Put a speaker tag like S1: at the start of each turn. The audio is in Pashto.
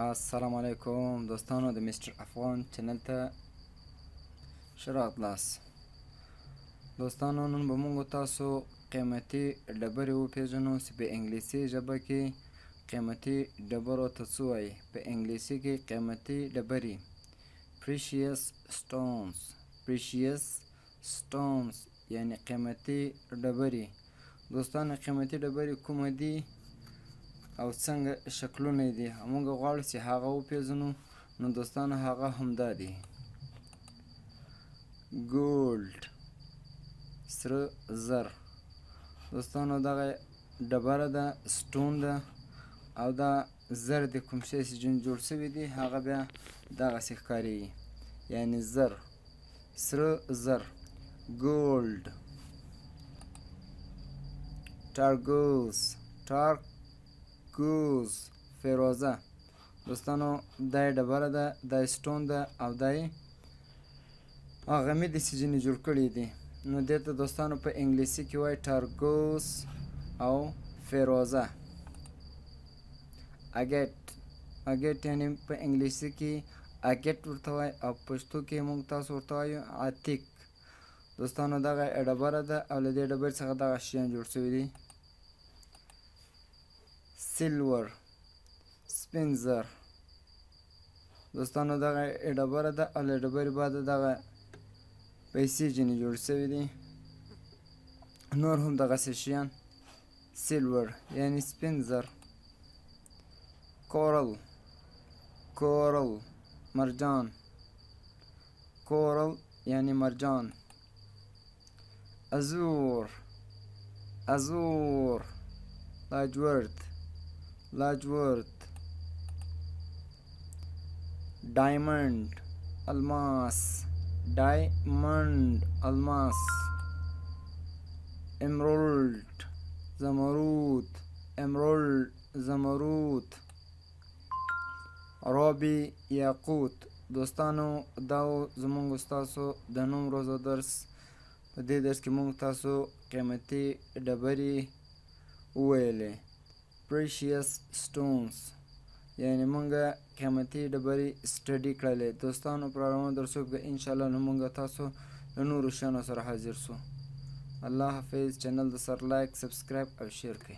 S1: السلام علیکم دوستانو، د مستر افغان چینل ته ښه راغلاست. دوستانو، نن به موږ تاسو قیمتي ډبرې وپېژنو چې په انګلیسي ژبه کې قیمتي ډبرو ته څه وایي. په انګلیسي کې قیمتي ډبرې precious stones یعنی قیمتي ډبرې. دوستانو، قیمتي ډبرې کومه دي او څنګه شکلونه دي موږ غواړو چې هغه وپېژنو. نو دوستانو، هغه همدا دي: ګولډ، سره زر. دوستانو، دغه ډبره ده، سټون ده، او دا زر د کوم شی چې جوړ شوي دي هغه بیا دغسې ښکارېږي، یعنې زر، سره زر، ګولډ. ټارګوز، فیروزه. دوستانو، دا یې ډبره ده، دا یې سټون ده، او دا یې غمیدې چې ځینې جوړ کړي دي. نو دې ته دوستانو په انګلیسي کې وایي ټارګوز او فیروزه. اګیټ یعنې په انګلیسي کې اګیټ ورته وایي، او پښتو کې موږ تاسو ورته وایو عتیق. دوستانو، دغه ډبره ده او له دې ډبرې څخه دغه شیان جوړ شوي دي: سیلور، سپین زر. دوستانو، دغه ډبره ده او له ډبرې بعد دغه پیسې ځینې جوړ شوي دي. نور هم دغسې شیان: سیلور یعنې سپین زر، کورل، مرجان، کورل یعنې مرجان، ازور، لاجورد، ډایمنډ، الماس، امرالد، زمرود، رابي، یاقوت. دوستانو، دا زموږ ستاسو د نن ورځو درس. په دې درس کې موږ تاسو قیمتي ډبرې وویلې، precious stones، یعنې موږ قیمتي ډبرې سټډي کړلې. دوستانو، په روانو درسو کې انشاءالله نو موږ تاسو له نورو شیانو سره حاضر سو. الله حافظ. چینل د سر لایک، سبسکرایب او شیر کړئ.